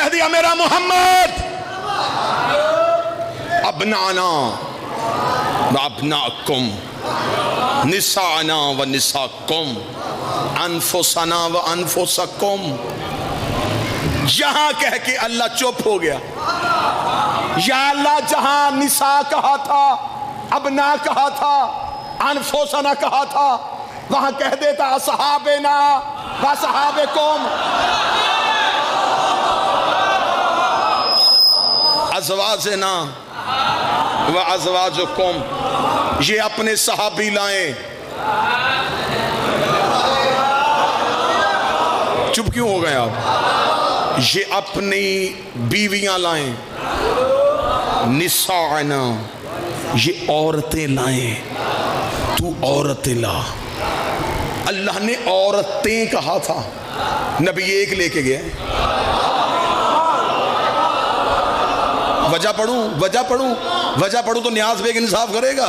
कह दिया मेरा मोहम्मद अबनाना व अबनाकुम निसाना व निसाकुम अनफुसना व अनफुसकुम। यहां कह के अल्लाह चुप हो गया। या अल्लाह जहां निसा कहा था, अबना कहा था, अनफुसना कहा था, वहां कह देता असहाबेना व असहाबेकुम, अज़वाजना व अज़वाजुकुम। ये अपने सहाबी लाएं। चुप क्यों हो गए आप? ये अपनी बीवियां लाएं। निसाना, ये औरतें लाएं। तू औरतें ला। अल्लाह ने औरतें कहा था, नबी एक लेके गए। वजह पढ़ूं, वजह पढ़ूं, वजह पढ़ूं तो न्याज बेग इंसाफ करेगा।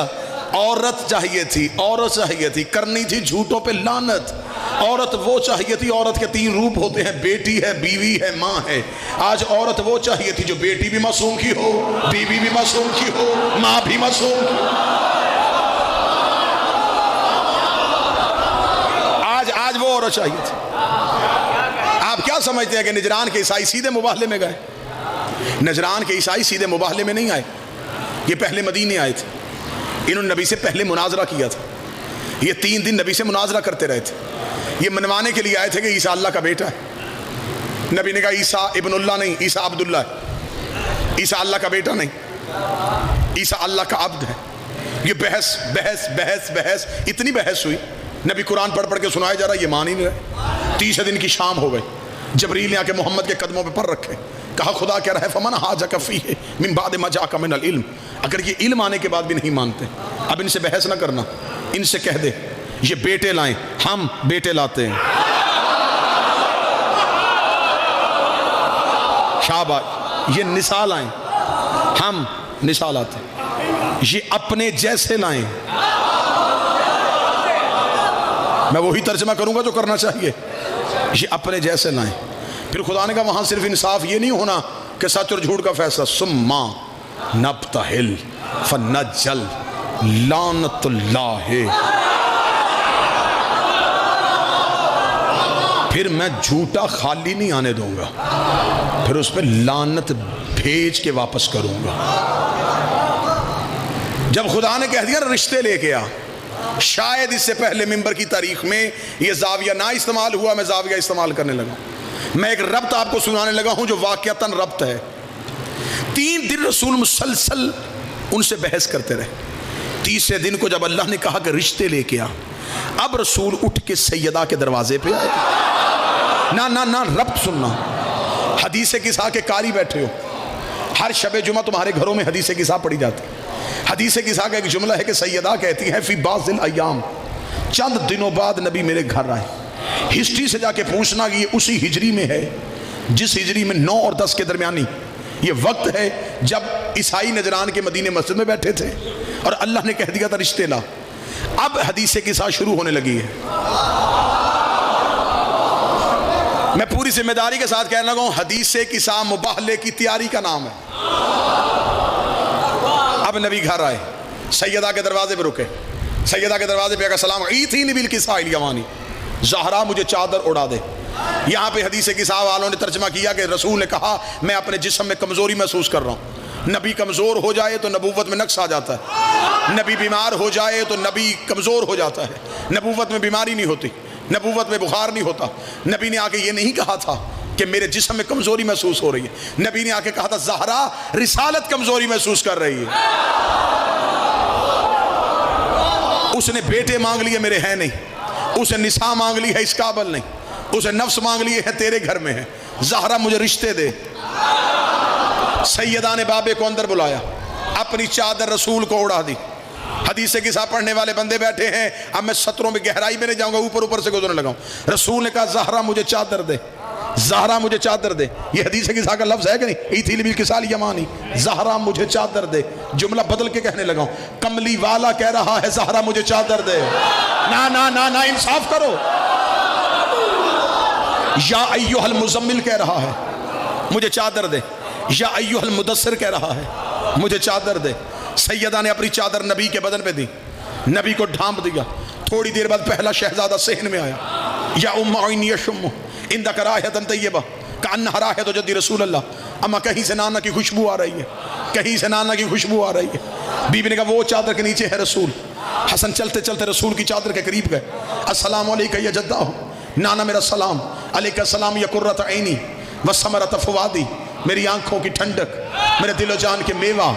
औरत चाहिए थी, औरत चाहिए थी, करनी थी झूठों पे लानत। औरत वो चाहिए थी, औरत के तीन रूप होते हैं, बेटी है, बीवी है, माँ है। आज औरत वो चाहिए थी जो बेटी भी मासूम की हो, बीवी भी मासूम की हो, माँ भी मासूम की हो। आज वो औरत चाहिए थी। आप क्या समझते हैं कि नजरान के ईसाई सीधे मुबाहले में गए? नजरान के ईसाई सीधे मुबाहले में नहीं आए, ये पहले मदीने आए थे। इन्होंने नबी से पहले मुनाजरा किया था। ये 3 दिन नबी से मुनाजरा करते रहे थे। ये मनवाने के लिए आए थे कि ईसा अल्लाह का बेटा है। नबी ने कहा ईसा इब्नुल्लाह नहीं, ईसा अब्दुल्लाह है। ईसा अल्लाह का बेटा नहीं, ईसा अल्लाह का अब्द है। ये बहस बहस बहस बहस, इतनी बहस हुई, नबी कुरान पढ़ पढ़ के सुनाया जा रहा, ये मान ही नहीं रहे। 30 दिन की शाम हो गई। जबरील ने आके मोहम्मद के कदमों पे पर रखे, कहा खुदा कह रहा है फमन हाजक फीह मिन बाद मा जाका मिनल इल्म। अगर ये इल्म आने के बाद भी नहीं मानते, अब इनसे बहस ना करना, इनसे कह दे ये बेटे लाएं, हम बेटे लाते हैं। शाबाश। ये निसा लाएं, हम निसा लाते हैं। ये अपने जैसे लाएं। मैं वही तर्जमा करूंगा जो करना चाहिए। ये अपने जैसे लाएं। फिर खुदा ने कहा वहां सिर्फ इंसाफ ये नहीं होना कि सच और झूठ का फैसला। सुम्मा नब्तहिल फनज्जल लानतुल्लाह। फिर मैं झूठा खाली नहीं आने दूंगा, फिर उस पर लानत भेज के वापस करूंगा। जब खुदा ने कह दिया रिश्ते लेके आ, शायद इससे पहले मिंबर की तारीख में यह जाविया ना इस्तेमाल हुआ, मैं जाविया इस्तेमाल करने लगा। मैं एक रब्त आपको सुनाने लगा हूं जो वाकयातन रब्त है। 3 दिन रसूल मुसलसल उनसे बहस करते रहे। 30वें दिन को जब अल्लाह ने कहा कि रिश्ते लेके आ, अब रसूल उठ के सैयदा के दरवाजे पे आए। ना ना ना, रब्त सुनना। हदीसे किसा के कारी बैठे हो, हर शबे जुमा तुम्हारे घरों में हदीसे किसा पढ़ी जाती। हदीसे किसा का एक जुमला है कि सैयदा कहती है फी बाज़िल अय्याम, चंद दिनों बाद नबी मेरे घर आए। हिस्ट्री से जाके पूछना कि ये उसी हिजरी में है जिस हिजरी में 9 और 10 के दरमियानी ये वक्त है जब ईसाई नजरान के मदीने मस्जिद में बैठे थे और अल्लाह ने कह दिया था रिश्ते ला। अब हदीसे के साथ शुरू होने लगी है। मैं पूरी जिम्मेदारी के साथ कहने लगा हूं, हदीसे के साथ मुबाहले की तैयारी का नाम है। अब नबी घर आए, सैयदा के दरवाजे पे रुके। सैयदा के दरवाजे पे आकर सलाम ईथी बिल किसाइल यमानी, ज़हरा मुझे चादर उड़ा दे। यहाँ पे हदीस किसा वालों ने तर्जमा किया कि रसूल ने कहा मैं अपने जिस्म में कमज़ोरी महसूस कर रहा हूँ। नबी कमज़ोर हो जाए तो नबूवत में नक्स आ जाता है, नबी बीमार हो जाए तो नबी कमज़ोर हो जाता है। नबूवत में बीमारी नहीं होती, नबूवत में बुखार नहीं होता। नबी ने आके ये नहीं कहा था कि मेरे जिस्म में कमज़ोरी महसूस हो रही है। नबी ने आके कहा था ज़हरा रिसालत कमज़ोरी महसूस कर रही है। उसने बेटे मांग लिए, मेरे हैं नहीं। उसे निसा मांग ली है, इस काबल नहीं। उसे नफ्स मांग लिए है, तेरे घर में है। ज़हरा मुझे रिश्ते दे। सैयदा ने बाबे को अंदर बुलाया, अपनी चादर रसूल को उड़ा दी। हदीस के साथ पढ़ने वाले बंदे बैठे हैं। अब मैं सत्रों में गहराई में नहीं जाऊंगा, ऊपर ऊपर से गुजरने लगा। रसूल ने कहा ज़हरा मुझे चादर दे, ज़हरा मुझे चादर दे। ये हदीस के साथ का लफ्ज़ है कि नहीं, ईथी बिल किसाल यमानी, ज़हरा मुझे चादर दे। जुमला बदल के कहने लगा, कमली वाला कह रहा है ज़हरा मुझे चादर दे। ना ना ना ना, इंसाफ करो। या अय्युहल मुज़म्मिल कह रहा है, मुझे चादर दे। या अय्युहल मुदस्सिर कह रहा है मुझे चादर दे। सैयदा ने अपनी चादर नबी के बदन पे दी, नबी को ढांप दिया। थोड़ी देर बाद पहला शहजादा सहन में आया। या उम्मा इंदा कराहतन तय्यबा कान्ना राहत जद्दी रसूल अल्लाह, अम्मा कहीं से नाना की खुशबू आ रही है, कहीं से नाना की खुशबू आ रही है। बीबी ने कहा वो चादर के नीचे है रसूल। हसन चलते चलते रसूल की चादर के करीब गए। अस्सलाम अलैका या जद्दा हो, नाना मेरा सलाम। अलैका सलाम या कुर्रत ऐनी व समरत फवादी, मेरी आंखों की ठंडक, मेरे दिलो जान के मेवा।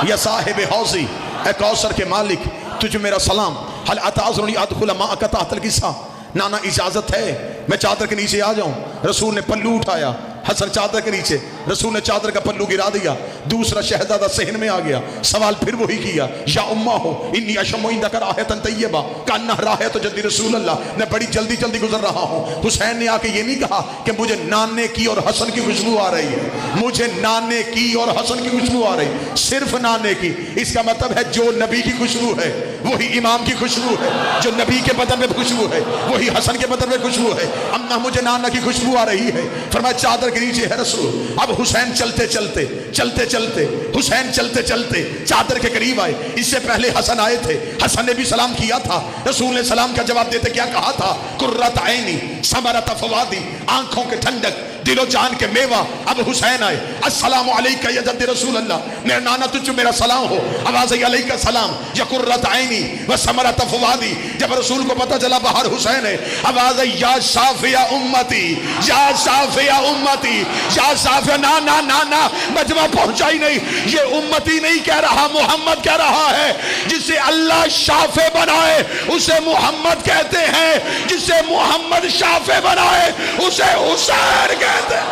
या साहिब हौजी, ए कौसर के मालिक, तुझे मेरा सलाम। हल अताज़ुनी अदखुल माअका तहतल किस्सा, नाना इजाजत है मैं चादर के नीचे आ जाऊं। रसूल ने पल्लू उठाया, हसन चादर के नीचे, रसूल ने चादर का पल्लू गिरा दिया। दूसरा शहजादा सहन में आ गया, सवाल फिर वही किया। या उम्मा हो इन्नी अशम्मु इंदका राहतन तय्यबा कान्ना राहत जद्दी रसूल अल्लाह, मैं बड़ी जल्दी जल्दी गुजर रहा हूँ। हुसैन ने आके ये नहीं कहा कि मुझे नाने की और हसन की खुशबू आ रही है, मुझे नाने की और हसन की खुशबू आ रही, सिर्फ नाने की। इसका मतलब है जो नबी की खुशबू है वही इमाम की खुशबू है, जो नबी के बदन में खुशबू है वही हसन के बदन में खुशबू है। अम्मा मुझे नाना की खुशबू आ रही है। फरमाया चादर के नीचे है रसूल। अब हुसैन चलते चलते चलते चलते हुसैन चलते चलते चादर के करीब आए। इससे पहले हसन आए थे, हसन ने भी सलाम किया था। रसूल ने सलाम का जवाब देते क्या कहा था? कुर्रत ऐनी समरत फवादी, आंखों के ठंडक, दिलो जान के मेवा। अब हुसैन आए, अस्सलामु अलैका या जद्दी रसूल अल्लाह, मेरा नाना तुझ मेरा सलाम हो। आवाज़ आई अलैका सलाम या कुर्रत ऐनी व समरत फवादी। जब रसूल को पता चला बाहर हुसैन है, आवाज़ आई या शाफिया उम्मती, या शाफिया उम्मती, या शाफिया। ना ना ना ना, मजमा पहुंचा ही नहीं। ये उम्मती नहीं कह रहा, मोहम्मद कह रहा है। जिसे अल्लाह शाफे बनाए उसे मोहम्मद कहते हैं, जिसे मोहम्मद शाफे बनाए उसे हुसैन कहते हैं।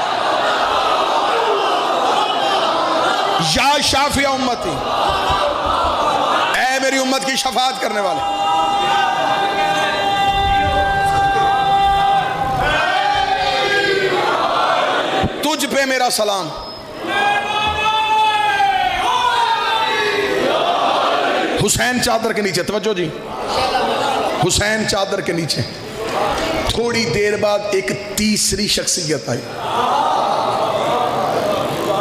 या शाफिया उम्मती, ऐ मेरी उम्मत की शफाअत करने वाले। तुझ पे मेरा सलाम। हुसैन चादर के नीचे, तवज्जो जी, हुसैन चादर के नीचे। थोड़ी देर बाद एक तीसरी शख्सियत आई।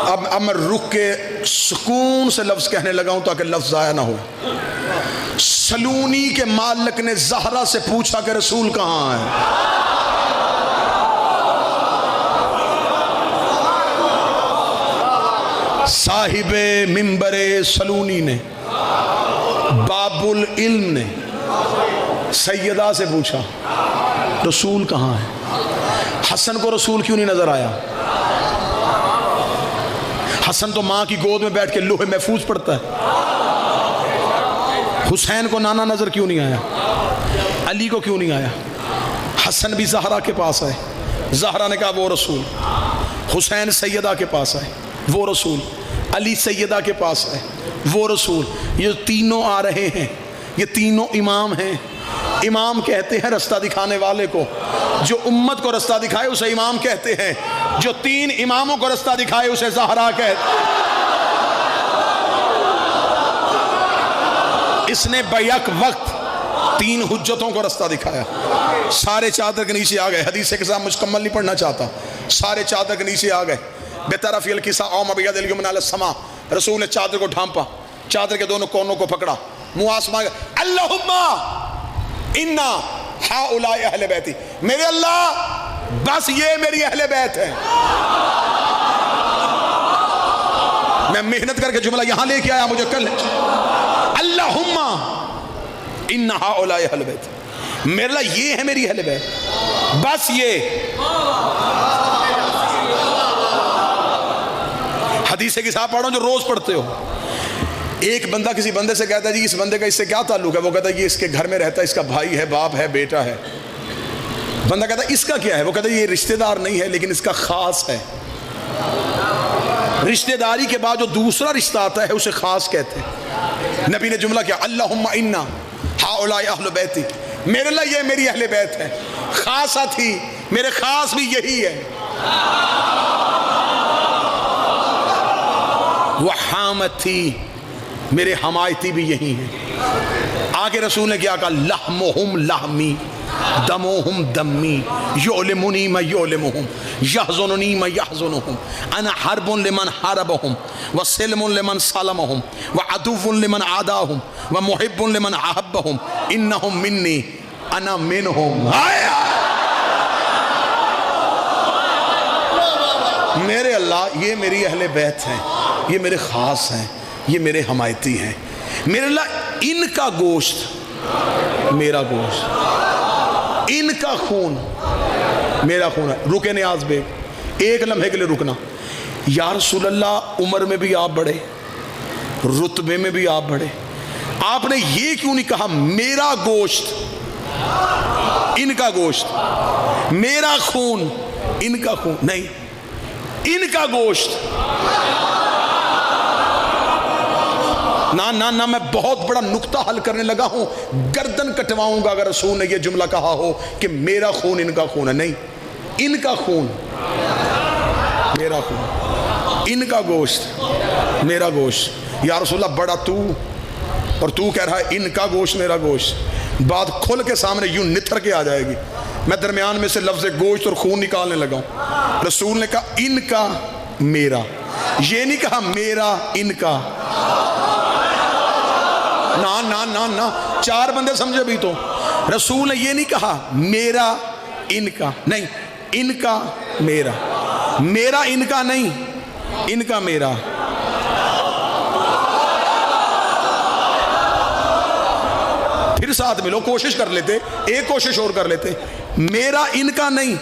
अब मैं रुक के सुकून से लफ्ज कहने लगा हूं ताकि लफ्ज आया ना हो। सलूनी के मालिक ने ज़हरा से पूछा कि रसूल कहां है? साहिबे मिंबरे सलूनी ने, बाबुल इल्म ने सैयदा से पूछा रसूल कहाँ है? हसन को रसूल क्यों नहीं नजर आया? हसन तो माँ की गोद में बैठ के लोहे महफूज पढ़ता है। हुसैन को नाना नजर क्यों नहीं आया? अली को क्यों नहीं आया? हसन भी ज़हरा के पास आए, ज़हरा ने कहा वो रसूल। हुसैन सैयदा के पास आए, वो रसूल। अली सैयदा के पास आए, वो रसूल। ये तीनों आ रहे हैं, ये तीनों इमाम हैं। इमाम कहते हैं रास्ता दिखाने वाले को, जो उम्मत को रास्ता दिखाए उसे इमाम कहते हैं, जो तीन इमामों को रास्ता दिखाए उसे ज़हरा कहते हैं। इसने बैक वक्त तीन हुज्जतों को रास्ता दिखाया। सारे चादर के नीचे आ गए। हदीस के साथ मुकम्मल नहीं पढ़ना चाहता, सारे चादर के नीचे आ गए। बेतरफ़िल किसा औम बियदिल युमना अल समा, रसूल ने चादर को ढांपा, चादर के दोनों कोनों को पकड़ा, मुँह आसमान, अल्लाहुम्मा इन्ना हाउलाई अहले बैती, मेरे अल्लाह बस ये मेरी अहले बैत है। मैं मेहनत करके जुमला यहां लेके आया, मुझे कल अल्लाहुम्मा इन्ना हाउलाई अहले बैती, मेरे अल्लाह ये है मेरी अहले बैत, बस ये। हदीस के साथ पढ़ो जो रोज पढ़ते हो। एक बंदा किसी बंदे से कहता है जी इस बंदे का इससे क्या ताल्लुक है? वो कहता है ये इसके घर में रहता है, इसका भाई है, बाप है, बेटा है। बंदा कहता है इसका क्या है? वो कहता है ये रिश्तेदार नहीं है लेकिन इसका खास है। रिश्तेदारी के बाद जो दूसरा रिश्ता आता है उसे खास कहते हैं। नबी ने जुमला किया अल्लाहुम्मा इन्ना हाउलाई अहले बैती, मेरे लिए ये मेरी अहले बैत है। खासा थी, मेरे खास भी यही है। वहामत थी, मेरे हमायती भी यही हैं। आगे रसूल ने क्या कहा? लहमुहुम लहमी, दमोहुम दम्मी योलिमुनी मैं योलिमुहुम यहज़ुनुनी मैं यहज़ुनुहुम अना हर्बुन लिमन हरबहुम व सिल्मुन लिमन सलमहुम व अदुव्वुन लिमन आदाहुम व मुहिब्बुन लिमन अहब्बहुम इन्नहुम मिन्नी अना मिनहुम। मेरे अल्लाह ये मेरी अहले बैत हैं, ये मेरे ख़ास हैं, ये मेरे हमायती हैं। मेरे अल्लाह इनका गोश्त मेरा गोश्त, इनका खून मेरा खून है। रुके नियाज़ बेग, एक लम्हे के लिए रुकना। या रसूल अल्लाह, उम्र में भी आप बढ़े, रुतबे में भी आप बढ़े, आपने ये क्यों नहीं कहा मेरा गोश्त इनका गोश्त, मेरा खून इनका खून? नहीं, इनका गोश्त। ना ना ना, मैं बहुत बड़ा नुक्ता हल करने लगा हूं, गर्दन कटवाऊंगा अगर रसूल ने यह जुमला कहा हो कि मेरा खून इनका खून है। नहीं, इनका खून मेरा खून, इनका गोश्त मेरा गोश्त। या रसूलल्लाह, बड़ा तू और तू कह रहा है इनका गोश्त मेरा गोश्त। बात खुल के सामने यूं निथर के आ जाएगी। मैं दरमियान में से लफ्ज़ गोश्त और खून निकालने लगा हूं। रसूल ने कहा इनका मेरा, ये नहीं कहा मेरा इनका। ना ना ना ना, चार बंदे समझे भी तो। रसूल ने ये नहीं कहा मेरा इनका, नहीं, इनका मेरा, मेरा इनका नहीं, इनका मेरा। फिर साथ मिलो, कोशिश कर लेते, एक कोशिश और कर लेते। मेरा इनका नहीं,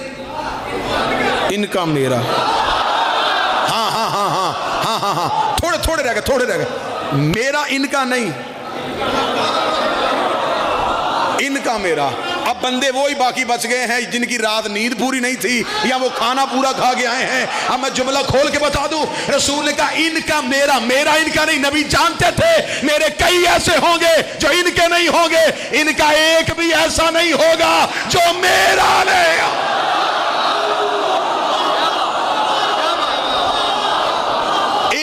इनका मेरा। हाँ हाँ हाँ हाँ हाँ हाँ हाँ, थोड़े थोड़े रह गए, थोड़े रह गए। मेरा इनका नहीं, इनका मेरा। अब बंदे वो ही बाकी बच गए हैं जिनकी रात नींद पूरी नहीं थी या वो खाना पूरा खा के आए हैं। अब मैं जुमला खोल के बता दूं, रसूल ने कहा इनका मेरा, मेरा इनका नहीं। नबी जानते थे मेरे कई ऐसे होंगे जो इनके नहीं होंगे, इनका एक भी ऐसा नहीं होगा जो मेरा नहीं।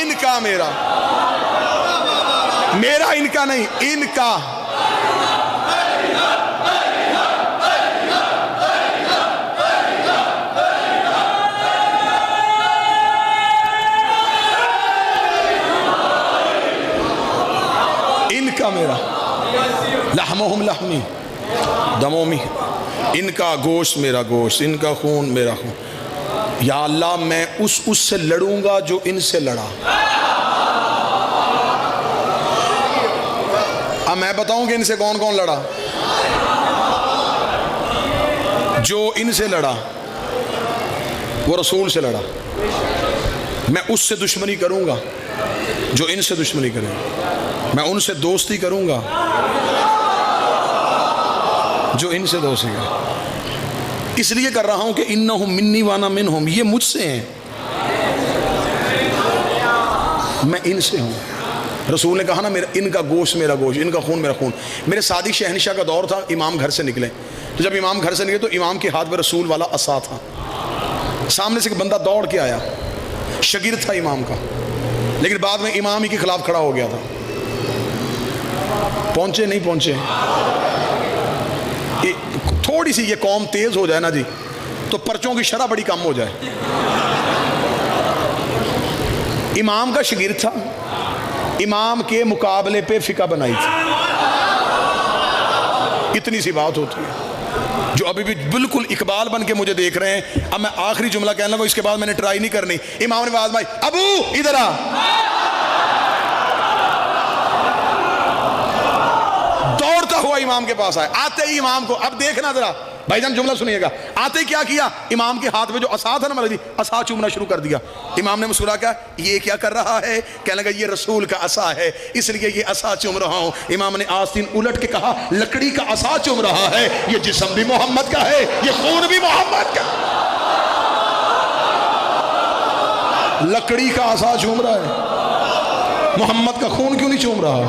इनका मेरा, मेरा इनका नहीं, इनका। इनका मेरा, लहमुहुम लहमी दमोमी, इनका गोश्त मेरा गोश्त, इनका खून मेरा खून। या अल्लाह, मैं उससे लड़ूंगा जो इनसे लड़ा। अब मैं बताऊं कि इनसे कौन कौन लड़ा। जो इनसे लड़ा वो रसूल से लड़ा। मैं उससे दुश्मनी करूंगा जो इनसे दुश्मनी करेगा। मैं उनसे दोस्ती करूंगा जो इनसे दोस्ती करे। इसलिए कर रहा हूं कि इन्नहुम मिन्नी वाना मिनहुम, ये मुझसे हैं, मैं इनसे हूं। रसूल ने कहा ना मेरा, इनका गोश्त मेरा गोश्त, इनका खून मेरा खून। मेरे सादी शहनशाह का दौर था, इमाम घर से निकले, तो जब इमाम घर से निकले तो इमाम के हाथ में रसूल वाला असा था। सामने से एक बंदा दौड़ के आया, शगिर्द था इमाम का, लेकिन बाद में इमाम ही के खिलाफ खड़ा हो गया था। पहुंचे नहीं पहुंचे, थोड़ी सी ये कौम तेज हो जाए ना जी तो पर्चों की शरह बड़ी कम हो जाए। इमाम का शगिर्द था, इमाम के मुकाबले पे फिका बनाई थी। इतनी सी बात होती है। जो अभी भी बिल्कुल इकबाल बन के मुझे देख रहे हैं, अब मैं आखिरी जुमला कहने लगा, इसके बाद मैंने ट्राई नहीं करनी। इमाम ने आवाज मारी, अबू इधर आ। दौड़ता हुआ इमाम के पास आया। आते ही इमाम को, अब देखना जरा भाईजान जुमला सुनिएगा, आते ही क्या किया, इमाम के हाथ में जो असा था ना मौलाना जी, असा चूमना शुरू कर दिया। इमाम ने मुस्कुरा क्या, ये क्या कर रहा है? कहने लगा ये रसूल का असा है, इसलिए ये असा चूम रहा हूं। इमाम ने आस्तीन उलट के कहा, लकड़ी का असा चूम रहा है, ये जिस्म भी मोहम्मद का है, ये खून भी मोहम्मद का। लकड़ी का असा चूम रहा है, मोहम्मद का खून क्यों नहीं चूम रहा?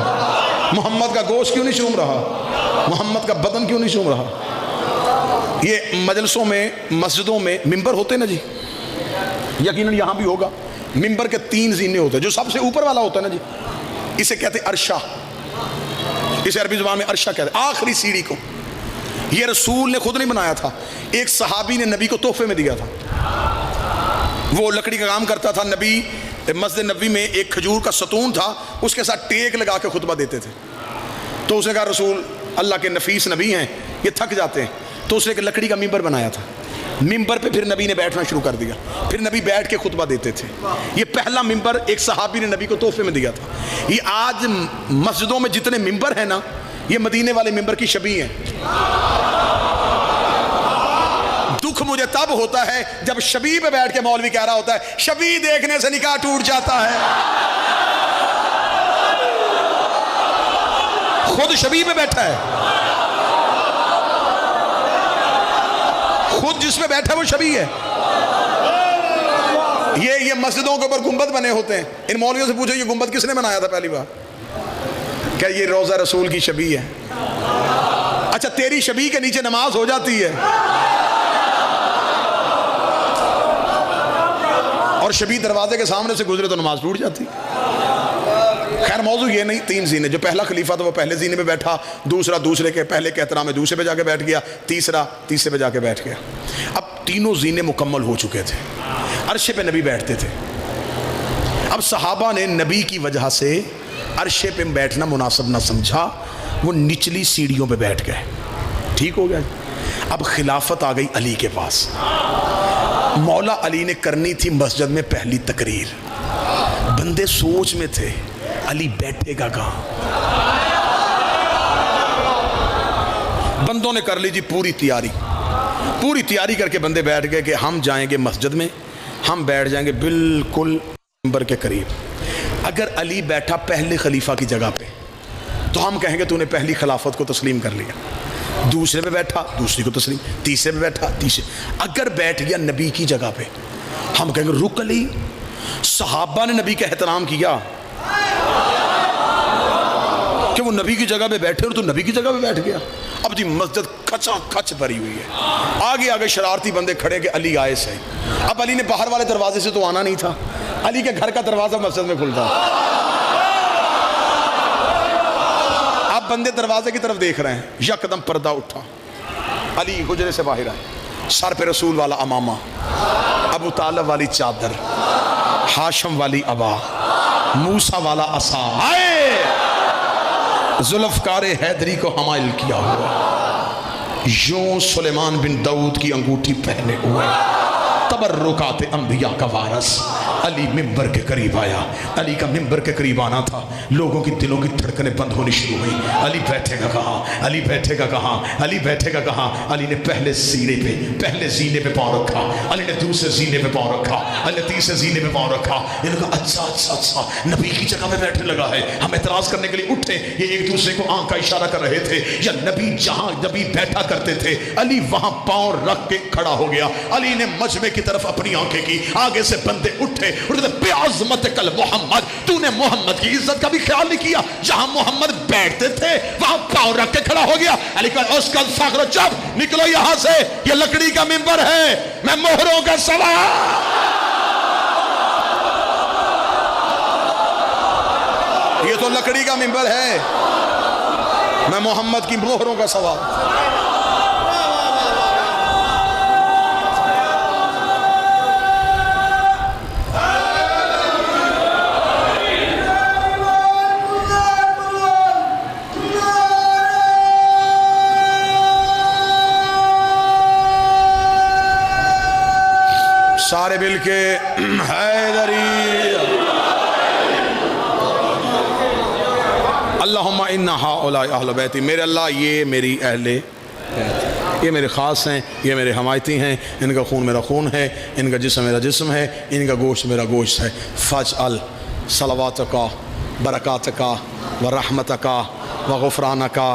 मोहम्मद का गोश्त क्यों नहीं चूम रहा? मोहम्मद का बदन क्यों नहीं चूम रहा? ये मजलिसों में, मस्जिदों में मिंबर होते ना जी, यकीनन यहाँ भी होगा। मिंबर के 3 जीने होते हैं, जो सबसे ऊपर वाला होता है ना जी, इसे कहते हैं अरशा, इसे अरबी जुबान में अरशा कहते हैं, आखिरी सीढ़ी को। ये रसूल ने खुद नहीं बनाया था, एक सहाबी ने नबी को तोहफे में दिया था। वो लकड़ी का काम करता था, नबी मस्जिद नबी में एक खजूर का सतून था, उसके साथ टेक लगा के खुतबा देते थे। तो उसने कहा रसूल अल्लाह के नफीस नबी हैं, ये थक जाते हैं, तो उसने एक लकड़ी का मिंबर बनाया था। मिंबर पे फिर नबी ने बैठना शुरू कर दिया, फिर नबी बैठ के खुतबा देते थे। ये पहला मिंबर एक सहाबी ने नबी को तोहफे में दिया था। ये आज मस्जिदों में जितने मिंबर हैं ना, ये मदीने वाले मिंबर की शबीह हैं। दुख मुझे तब होता है जब शबीह पे बैठ के मौलवी कह रहा होता है शबीह देखने से निकाह टूट जाता है। खुद शबीह पे बैठा है, खुद जिसमें बैठा है वो शबीह है। ये मस्जिदों के ऊपर गुंबद बने होते हैं, इन मौलवियों से पूछो ये गुंबद किसने बनाया था पहली बार? क्या ये रोजा रसूल की शबीह है? अच्छा, तेरी शबीह के नीचे नमाज हो जाती है और शबीह दरवाजे के सामने से गुजरे तो नमाज टूट जाती। खैर मौजू ये नहीं, 3 जीने, जो पहला खलीफा था वो पहले जीने पे बैठा, दूसरा दूसरे के पहले के एहतराम में दूसरे पे जाके बैठ गया, तीसरा तीसरे पे जाके बैठ गया। अब तीनों जीने मुकम्मल हो चुके थे, अर्शे पे नबी बैठते थे। अब सहाबा ने नबी की वजह से अर्शे पे बैठना मुनासिब ना समझा, वो निचली सीढ़ियों पे बैठ गए। ठीक हो गया। अब खिलाफत आ गई अली के पास। मौला अली ने करनी थी मस्जिद में पहली तकरीर। बंदे सोच में थे अली बैठेगा कहाँ। बंदों ने कर ली जी पूरी तैयारी करके बंदे बैठ गए कि हम जाएंगे मस्जिद में, हम बैठ जाएंगे बिल्कुल मिंबर के करीब। अगर अली बैठा पहले खलीफा की जगह पे तो हम कहेंगे तूने पहली खिलाफत को तस्लीम कर लिया। दूसरे पे बैठा दूसरी को तस्लीम, तीसरे पे बैठा तीसरे। अगर बैठ गया नबी की जगह पे हम कहेंगे रुक अली, सहाबा ने नबी का एहतराम किया कि वो नबी की जगह पे बैठे और तू नबी की जगह पे बैठ गया। अब जी मस्जिद खचा खच भरी हुई है, आगे आगे शरारती बंदे खड़े कि अली आए सही। अब अली ने बाहर वाले दरवाजे से तो आना नहीं था, अली के घर का दरवाजा मस्जिद में खुलता। अब बंदे दरवाजे की तरफ देख रहे हैं, यकदम पर्दा उठा, अली हुजरे से बाहर आए, सर पे रसूल वाला अमामा, अबू तालिब वाली चादर, हाशम वाली अबा, मूसा वाला असा, आए जुल्फकारे हैदरी को हमाइल किया हुआ, यूं सुलेमान बिन दाऊद की अंगूठी पहने हुए, तबर्रुकात अंबिया का वारस अली मिंबर के करीब आया। अली का मिंबर के करीब आना था, लोगों की दिलों की धड़कनें बंद होनी शुरू हुई। अली बैठेगा कहाँ, अली बैठेगा कहाँ, अली बैठेगा कहाँ। अली ने पहले सीने पे, पहले जीने पे पाँव रखा, अली ने दूसरे जीने पे पाँव रखा, अली ने तीसरे जीने पे पाँव रखा। इन्होंने कहा अच्छा अच्छा अच्छा नबी की जगह पे बैठने लगा है। हम एतराज करने के लिए उठे, ये एक दूसरे को आंख का इशारा कर रहे थे, या नबी जहाँ नबी बैठा करते थे अली वहां पाँव रख के खड़ा हो गया। अली ने मजमे की तरफ अपनी आंखें की, आगे से बंदे उठे, बेअज़मत कल मोहम्मद, तूने मोहम्मद की इज्जत का भी ख्याल नहीं किया, जहां मोहम्मद बैठते थे वहां पाँव रख के खड़ा हो गया। अली का उसका फाखरो, जब निकलो यहां से, ये लकड़ी का मिंबर है, मैं मोहरों का सवार, ये तो लकड़ी का मिंबर है, मैं मोहम्मद की मोहरों का सवार। सारे मिल के हैदरी अल्लाहुम्मा इन्ना हाउलाई अहले बैती, मेरे अल्लाह ये मेरी अहले बैत, ये मेरे ख़ास हैं, ये मेरे हमायती हैं, इनका खून मेरा खून है, इनका जिस्म मेरा जिस्म है, इनका गोश्त मेरा गोश्त है। फ़जअल सलवातका बरकातका व रहमतका व गुफ़रानका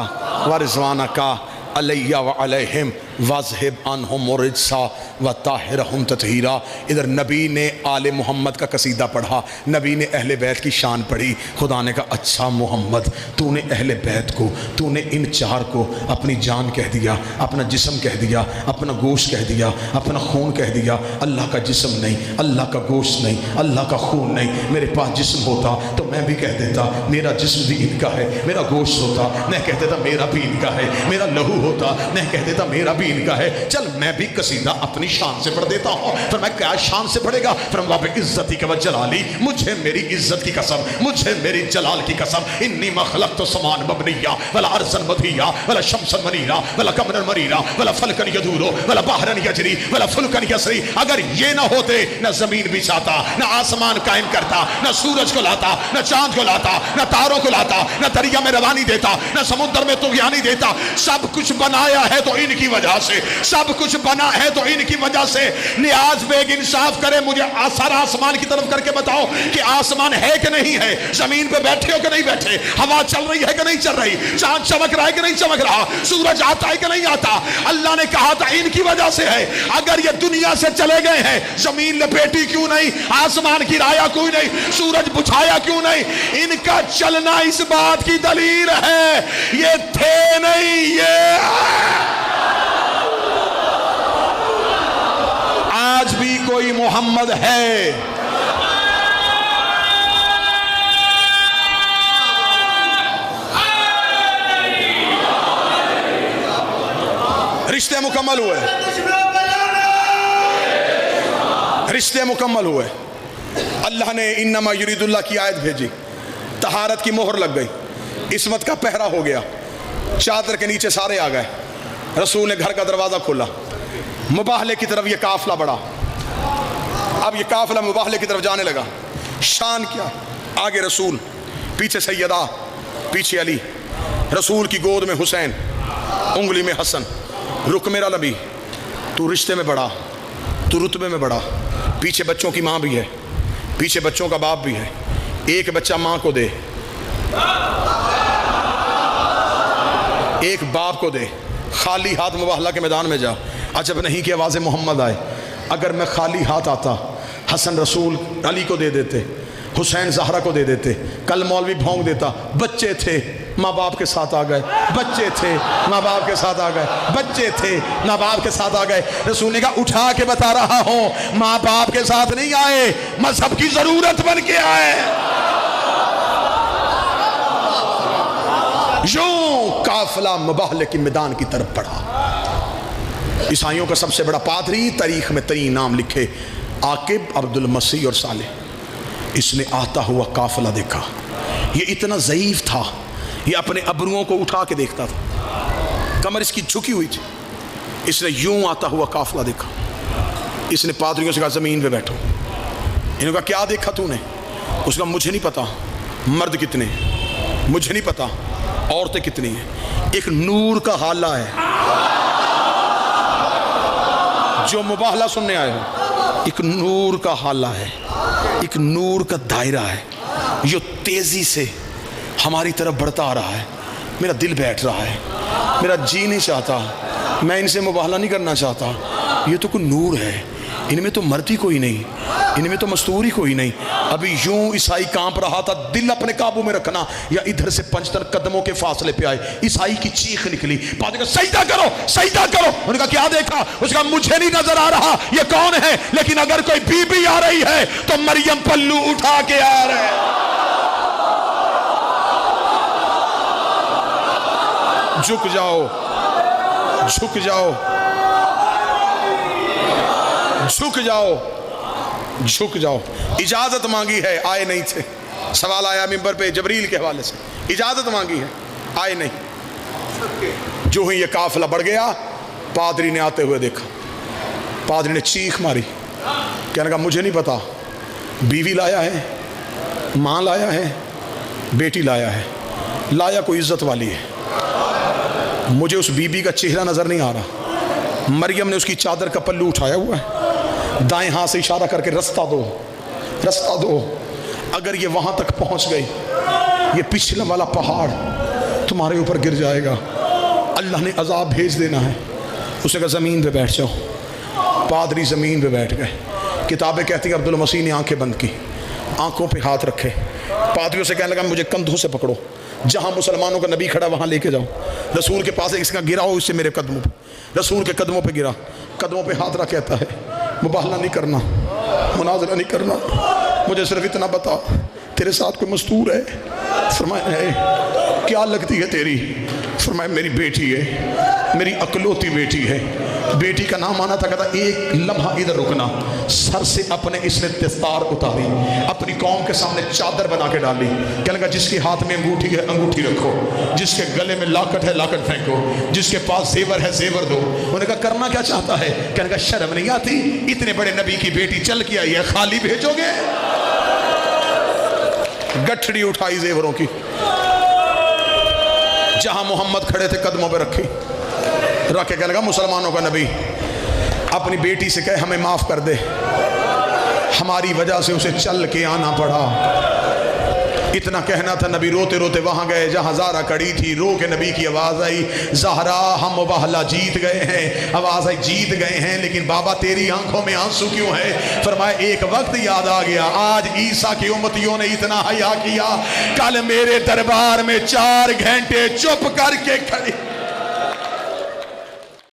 व रिज़वानका अलैया व अलैहिम वज़हिब अन्हुम रिज्सा व ताहिरहुम तत्हीरा। इधर नबी ने आले मोहम्मद का कसीदा पढ़ा, नबी ने अहले बैत की शान पढ़ी। खुदा ने कहा अच्छा मोहम्मद, तूने अहले बैत को, तूने इन चार को अपनी जान कह दिया, अपना जिस्म कह दिया, अपना गोश्त कह दिया, अपना खून कह दिया। अल्लाह का जिस्म नहीं, अल्लाह का गोश्त नहीं, अल्लाह का खून नहीं। मेरे पास जिस्म होता तो मैं भी कह देता मेरा जिस्म भी इनका है, मेरा गोश्त होता मैं कह देता मेरा भी इनका है, मेरा लहू होता मैं कह देता मेरा भी इनका है। चल मैं भी कसीदा अपनी शान से पढ़ देता हूँ। फिर मैं क्या शान से पढ़ेगा? फिर वहाँ पे इज्जती के जलाली, मुझे मेरी इज्जत की कसम, मुझे मेरी जलाल की कसम, इन्नी मखलक तो समान मबनिया वला अर्जन मधिया वला शमसन मनीरा वला कमरन मरीरा वला फलकन यदूरो वला बहरन यजरी वला फुलकन यसरी। अगर ये ना होते न जमीन बिछाता, न आसमान कायम करता, न सूरज को लाता, न चांद को लाता, न तारों को लाता, न दरिया में रवानी देता, न समुद्र में तुगयानी देता। सब कुछ बनाया है तो इनकी वजह से, सब कुछ बना है तो इनकी वजह से। नियाज बेग इंसाफ करे, मुझे सारा आसमान की तरफ करके बताओ कि आसमान है कि नहीं है, जमीन पे बैठे हो कि नहीं बैठे, हवा चल रही है कि नहीं चल रही, चांद चमक रहा है कि नहीं चमक रहा, सूरज आता है कि नहीं आता। अल्लाह ने कहा था इनकी वजह से है। अगर ये दुनिया से चले गए हैं, जमीन लपेटी क्यों नहीं, आसमान गिराया क्यों नहीं, सूरज बुझाया क्यों नहीं? इनका चलना इस बात की दलील है, ये थे नहीं, ये आज भी कोई मोहम्मद है। रिश्ते मुकम्मल हुए, रिश्ते मुकम्मल हुए। अल्लाह ने इन्नमा युरीदुल्लाह की आयत भेजी, तहारत की मोहर लग गई, इस्मत का पहरा हो गया, चादर के नीचे सारे आ गए। रसूल ने घर का दरवाज़ा खोला, मुबाहले की तरफ ये काफिला बढ़ा। अब ये काफिला मुबाहले की तरफ जाने लगा। शान क्या, आगे रसूल, पीछे सैयदा, पीछे अली, रसूल की गोद में हुसैन, उंगली में हसन। रुक मेरा नबी, तू रिश्ते में बढ़ा, तू रुतबे में बढ़ा। पीछे बच्चों की माँ भी है, पीछे बच्चों का बाप भी है। एक बच्चा माँ को दे, एक बाप को दे, खाली हाथ मुबाहला के मैदान में जा। अजब नहीं कि आवाज़ मोहम्मद आए। अगर मैं खाली हाथ आता, हसन रसूल अली को दे देते, हुसैन ज़हरा को दे देते, कल मौलवी भोंक देता बच्चे थे माँ बाप के साथ आ गए, बच्चे थे माँ बाप के साथ आ गए, बच्चे थे माँ बाप के साथ आ गए। रसूल ने कहा उठा के बता रहा हूँ, माँ बाप के साथ नहीं आए, मजहब की जरूरत बन के आए। यूं काफिला मुबाहले के मैदान की तरफ बढ़ा। ईसाइयों का सबसे बड़ा पादरी, तारीख में तरीन नाम लिखे, आकिब, अब्दुल मसीह और सालेह। इसने आता हुआ काफिला देखा। ये इतना ज़ईफ था, ये अपने अबरुओं को उठा के देखता था, कमर इसकी झुकी हुई थी। इसने यूं आता हुआ काफिला देखा। इसने पादरियों से कहा ज़मीन पे बैठो। इन्होंने कहा क्या देखा तूने? उसका मुझे नहीं पता मर्द कितने, मुझे नहीं पता औरतें कितनी हैं, एक नूर का हाला है। जो मुबाहला सुनने आए हो, एक नूर का हाला है, एक नूर का दायरा है, जो तेजी से हमारी तरफ बढ़ता आ रहा है। मेरा दिल बैठ रहा है, मेरा जी नहीं चाहता, मैं इनसे मुबाहला नहीं करना चाहता। ये तो कोई नूर है, इनमें तो मर्दी कोई नहीं, इनमें तो मस्तूरी कोई नहीं। अभी यूं ईसाई कांप रहा था, दिल अपने काबू में रखना, या इधर से 5 कदमों के फासले पे आए ईसाई की चीख निकली, पादरी का सजदा करो, सजदा करो। उनका क्या देखा? उसका मुझे नहीं नजर आ रहा ये कौन है, लेकिन अगर कोई बीबी आ रही है तो मरियम पल्लू उठा के आ रहे हैं। झुक जाओ, झुक जाओ, झुक जाओ, झुक जाओ। इजाजत मांगी है, आए नहीं थे। सवाल आया मिंबर पे जबरील के हवाले से, इजाजत मांगी है, आए नहीं। जो ही ये काफिला बढ़ गया, पादरी ने आते हुए देखा, पादरी ने चीख मारी, कहने लगा मुझे नहीं पता, बीवी लाया है, माँ लाया है, बेटी लाया है, लाया कोई इज्जत वाली है। मुझे उस बीबी का चेहरा नजर नहीं आ रहा। मरियम ने उसकी चादर का पल्लू उठाया हुआ है, दाएं हाथ से इशारा करके रास्ता दो, रास्ता दो। अगर ये वहां तक पहुंच गई, ये पिछला वाला पहाड़ तुम्हारे ऊपर गिर जाएगा। अल्लाह ने अजाब भेज देना है। उसने कहा ज़मीन पे बैठ जाओ। पादरी ज़मीन पे बैठ गए। किताबें कहती हैं अब्दुल मसीह ने आंखें बंद की, आंखों पे हाथ रखे, पादरियों से कहने लगा मुझे कंधों से पकड़ो, जहां मुसलमानों का नबी खड़ा वहां लेके जाओ। रसूल के पास इसका गिराओ इससे मेरे कदमों पे। रसूल के कदमों पे गिरा, कदमों पे हाथ रख कहता है मुबाहला नहीं करना, मुनाजरा नहीं करना, मुझे सिर्फ इतना बता तेरे साथ कोई मस्तूर है? फरमाया है। क्या लगती है तेरी? फरमाया मेरी बेटी है, मेरी अकलौती बेटी है। बेटी का नाम आना था। कहता एक लम्हा इधर रुकना। सर से अपने इसने दस्तार उतारी, अपनी कौम के सामने चादर बना के डाली। कहने लगा जिसके हाथ में अंगूठी है अंगूठी रखो, जिसके गले में लाकट है लाकट फेंको, जिसके पास जेवर है जेवर दो। उन्होंने कहा करना क्या चाहता है? कहने लगा शर्म नहीं आती, इतने बड़े नबी की बेटी चल के आई है, खाली भेजोगे? गठड़ी उठाई जेवरों की, जहां मोहम्मद खड़े थे कदमों पे रखी, रख के कहने लगा मुसलमानों का नबी अपनी बेटी से कहे हमें माफ कर दे, हमारी वजह से उसे चल के आना पड़ा। इतना कहना था, नबी रोते रोते वहां गए जहां ज़ारा खड़ी थी। रो के नबी की आवाज़ आई, ज़हरा हम मुबाहला जीत गए हैं। आवाज़ आई जीत गए हैं, लेकिन बाबा तेरी आंखों में आंसू क्यों है? फरमाया एक वक्त याद आ गया, आज ईसा की उम्मतियों ने इतना हया किया, कल मेरे दरबार में 4 घंटे चुप करके खड़े